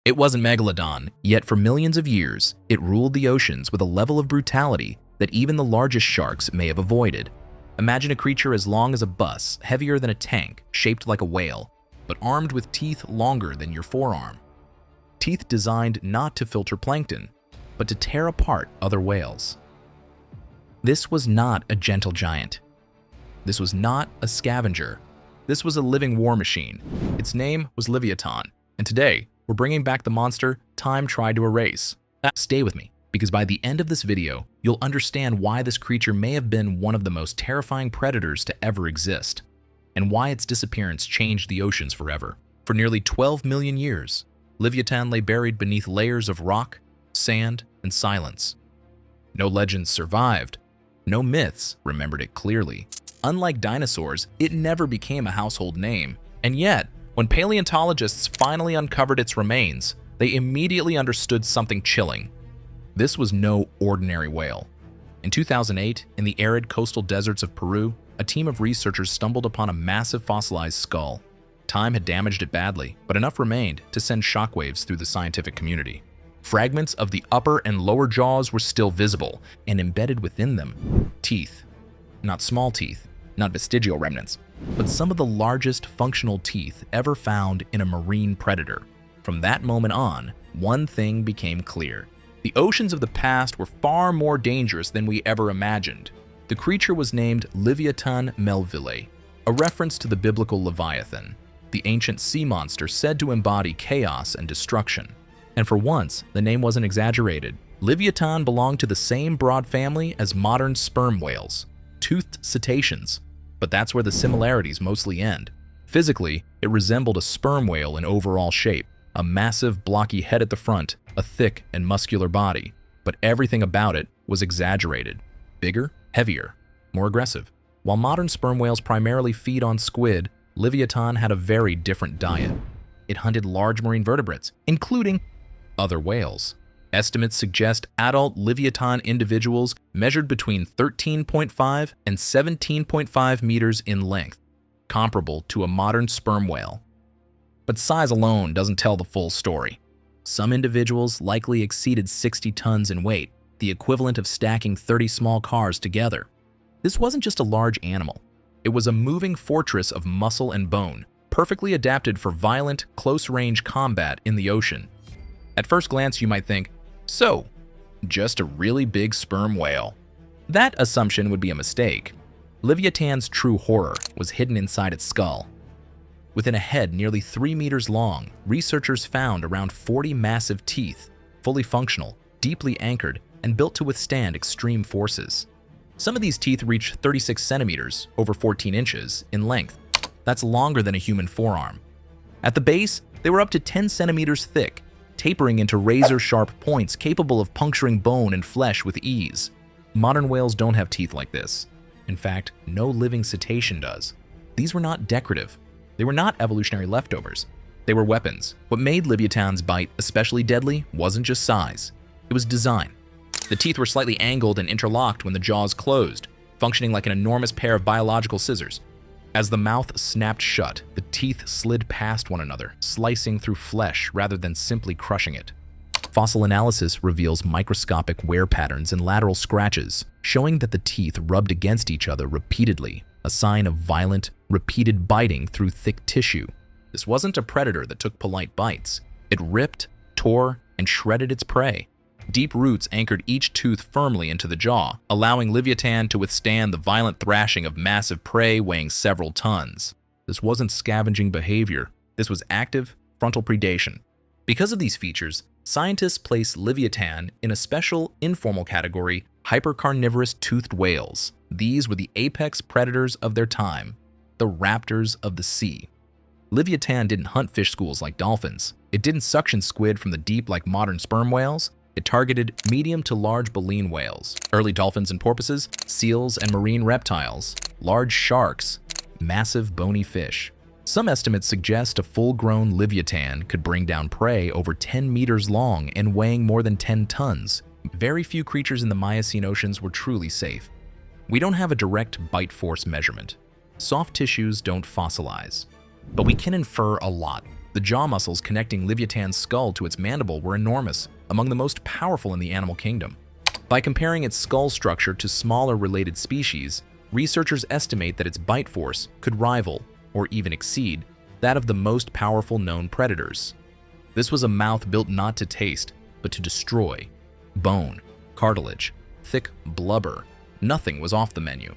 It wasn't Megalodon, yet for millions of years, it ruled the oceans with a level of brutality that even the largest sharks may have avoided. Imagine a creature as long as a bus, heavier than a tank, shaped like a whale, but armed with teeth longer than your forearm. Teeth designed not to filter plankton, but to tear apart other whales. This was not a gentle giant. This was not a scavenger. This was a living war machine. Its name was Leviathan, and today, we're bringing back the monster time tried to erase. Stay with me, because by the end of this video, you'll understand why this creature may have been one of the most terrifying predators to ever exist, and why its disappearance changed the oceans forever. For nearly 12 million years, Leviathan lay buried beneath layers of rock, sand, and silence. No legends survived. No myths remembered it clearly. Unlike dinosaurs, it never became a household name, and yet, when paleontologists finally uncovered its remains, they immediately understood something chilling. This was no ordinary whale. In 2008, in the arid coastal deserts of Peru, a team of researchers stumbled upon a massive fossilized skull. Time had damaged it badly, but enough remained to send shockwaves through the scientific community. Fragments of the upper and lower jaws were still visible, and embedded within them, teeth. Not small teeth, not vestigial remnants, but some of the largest functional teeth ever found in a marine predator. From that moment on, one thing became clear. The oceans of the past were far more dangerous than we ever imagined. The creature was named Leviathan melville, a reference to the biblical Leviathan, the ancient sea monster said to embody chaos and destruction. And for once, the name wasn't exaggerated. Leviathan belonged to the same broad family as modern sperm whales, toothed cetaceans. But that's where the similarities mostly end. Physically, it resembled a sperm whale in overall shape, a massive, blocky head at the front, a thick and muscular body. But everything about it was exaggerated. Bigger, heavier, more aggressive. While modern sperm whales primarily feed on squid, Leviathan had a very different diet. It hunted large marine vertebrates, including other whales. Estimates suggest adult Leviathan individuals measured between 13.5 and 17.5 meters in length, comparable to a modern sperm whale. But size alone doesn't tell the full story. Some individuals likely exceeded 60 tons in weight, the equivalent of stacking 30 small cars together. This wasn't just a large animal. It was a moving fortress of muscle and bone, perfectly adapted for violent, close-range combat in the ocean. At first glance, you might think, so, just a really big sperm whale. That assumption would be a mistake. Leviathan's true horror was hidden inside its skull. Within a head nearly 3 meters long, researchers found around 40 massive teeth, fully functional, deeply anchored, and built to withstand extreme forces. Some of these teeth reach 36 centimeters, over 14 inches, in length. That's longer than a human forearm. At the base, they were up to 10 centimeters thick, tapering into razor-sharp points capable of puncturing bone and flesh with ease. Modern whales don't have teeth like this. In fact, no living cetacean does. These were not decorative. They were not evolutionary leftovers. They were weapons. What made Leviathan's bite especially deadly wasn't just size. It was design. The teeth were slightly angled and interlocked when the jaws closed, functioning like an enormous pair of biological scissors. As the mouth snapped shut, the teeth slid past one another, slicing through flesh rather than simply crushing it. Fossil analysis reveals microscopic wear patterns and lateral scratches, showing that the teeth rubbed against each other repeatedly, a sign of violent, repeated biting through thick tissue. This wasn't a predator that took polite bites. It ripped, tore, and shredded its prey. Deep roots anchored each tooth firmly into the jaw, allowing Leviathan to withstand the violent thrashing of massive prey weighing several tons. This wasn't scavenging behavior. This was active, frontal predation. Because of these features, scientists place Leviathan in a special, informal category, hypercarnivorous toothed whales. These were the apex predators of their time, the raptors of the sea. Leviathan didn't hunt fish schools like dolphins. It didn't suction squid from the deep like modern sperm whales. It targeted medium to large baleen whales, early dolphins and porpoises, seals and marine reptiles, large sharks, massive bony fish. Some estimates suggest a full-grown Leviathan could bring down prey over 10 meters long and weighing more than 10 tons. Very few creatures in the Miocene oceans were truly safe. We don't have a direct bite force measurement. Soft tissues don't fossilize. But we can infer a lot. The The jaw muscles connecting Leviathan's skull to its mandible were enormous, among the most powerful in the animal kingdom. By comparing its skull structure to smaller related species, researchers estimate that its bite force could rival, or even exceed, that of the most powerful known predators. This was a mouth built not to taste, but to destroy. Bone, cartilage, thick blubber, nothing was off the menu.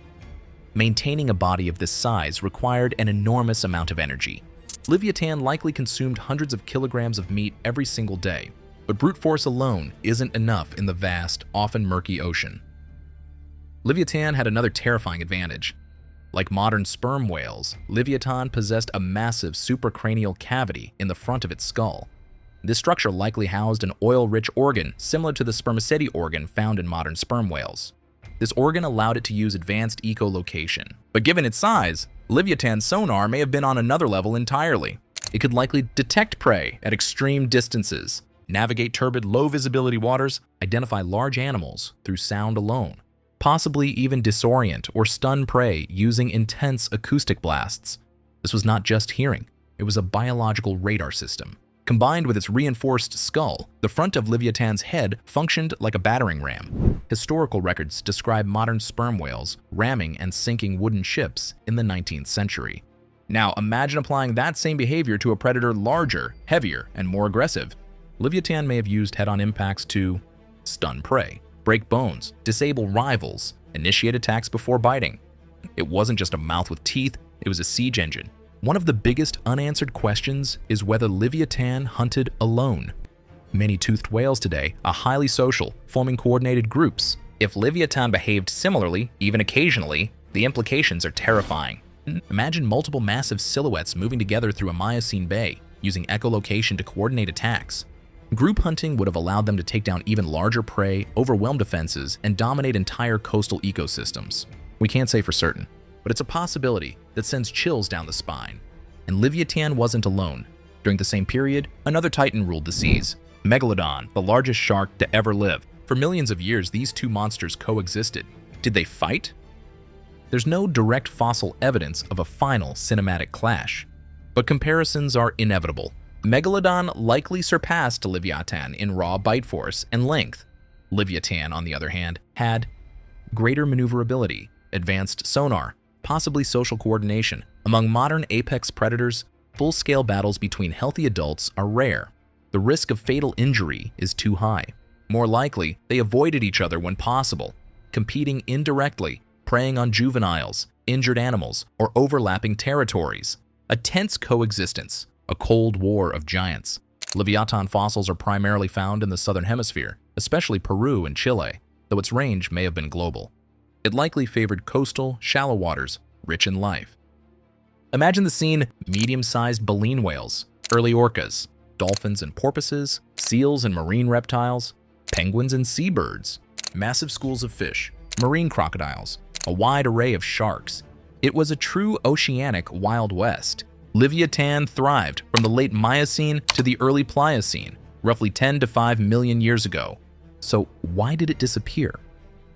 Maintaining a body of this size required an enormous amount of energy. Leviathan likely consumed hundreds of kilograms of meat every single day, but brute force alone isn't enough in the vast, often murky ocean. Leviathan had another terrifying advantage. Like modern sperm whales, Leviathan possessed a massive supracranial cavity in the front of its skull. This structure likely housed an oil-rich organ similar to the spermaceti organ found in modern sperm whales. This organ allowed it to use advanced echolocation. But given its size, Leviathan's sonar may have been on another level entirely. It could likely detect prey at extreme distances, navigate turbid, low-visibility waters, identify large animals through sound alone, possibly even disorient or stun prey using intense acoustic blasts. This was not just hearing, it was a biological radar system. Combined with its reinforced skull, the front of Leviathan's head functioned like a battering ram. Historical records describe modern sperm whales ramming and sinking wooden ships in the 19th century. Now imagine applying that same behavior to a predator larger, heavier, and more aggressive. Leviathan may have used head-on impacts to stun prey, break bones, disable rivals, initiate attacks before biting. It wasn't just a mouth with teeth, it was a siege engine. One of the biggest unanswered questions is whether Leviathan hunted alone. Many toothed whales today are highly social, forming coordinated groups. If Leviathan behaved similarly, even occasionally, the implications are terrifying. Imagine multiple massive silhouettes moving together through a Miocene bay, using echolocation to coordinate attacks. Group hunting would have allowed them to take down even larger prey, overwhelm defenses, and dominate entire coastal ecosystems. We can't say for certain, but it's a possibility that sends chills down the spine. And Leviathan wasn't alone. During the same period, another titan ruled the seas, Megalodon, the largest shark to ever live. For millions of years, these two monsters coexisted. Did they fight? There's no direct fossil evidence of a final cinematic clash, but comparisons are inevitable. Megalodon likely surpassed Leviathan in raw bite force and length. Leviathan, on the other hand, had greater maneuverability, advanced sonar, possibly social coordination. Among modern apex predators, full-scale battles between healthy adults are rare. The risk of fatal injury is too high. More likely, they avoided each other when possible, competing indirectly, preying on juveniles, injured animals, or overlapping territories. A tense coexistence, a cold war of giants. Leviathan fossils are primarily found in the southern hemisphere, especially Peru and Chile, though its range may have been global. It likely favored coastal, shallow waters, rich in life. Imagine the scene: medium-sized baleen whales, early orcas, dolphins and porpoises, seals and marine reptiles, penguins and seabirds, massive schools of fish, marine crocodiles, a wide array of sharks. It was a true oceanic Wild West. Leviathan thrived from the late Miocene to the early Pliocene, roughly 10 to 5 million years ago. So why did it disappear?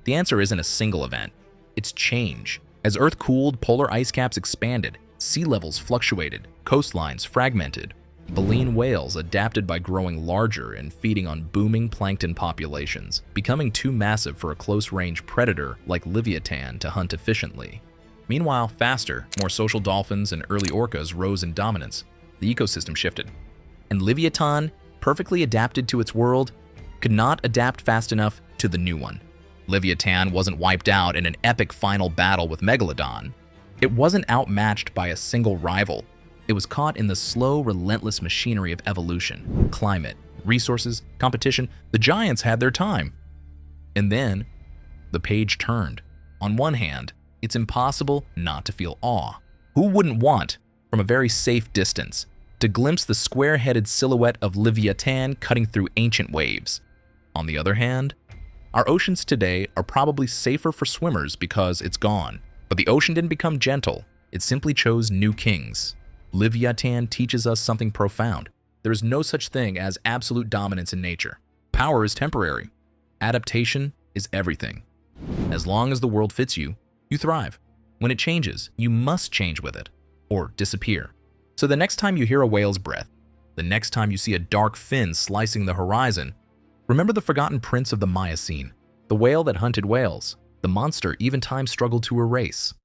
The answer isn't a single event. It's change. As Earth cooled, polar ice caps expanded, sea levels fluctuated, coastlines fragmented. Baleen whales adapted by growing larger and feeding on booming plankton populations, becoming too massive for a close-range predator like Leviathan to hunt efficiently. Meanwhile, faster, more social dolphins and early orcas rose in dominance. The ecosystem shifted. And Leviathan, perfectly adapted to its world, could not adapt fast enough to the new one. Leviathan wasn't wiped out in an epic final battle with Megalodon. It wasn't outmatched by a single rival. It was caught in the slow, relentless machinery of evolution, climate, resources, competition. The giants had their time. And then, the page turned. On one hand, it's impossible not to feel awe. Who wouldn't want, from a very safe distance, to glimpse the square-headed silhouette of Leviathan cutting through ancient waves? On the other hand, our oceans today are probably safer for swimmers because it's gone. But the ocean didn't become gentle. It simply chose new kings. Leviathan teaches us something profound. There is no such thing as absolute dominance in nature. Power is temporary. Adaptation is everything. As long as the world fits you, you thrive. When it changes, you must change with it, or disappear. So the next time you hear a whale's breath, The next time you see a dark fin slicing the horizon, remember the forgotten prince of the Miocene, the whale that hunted whales, the monster even time struggled to erase.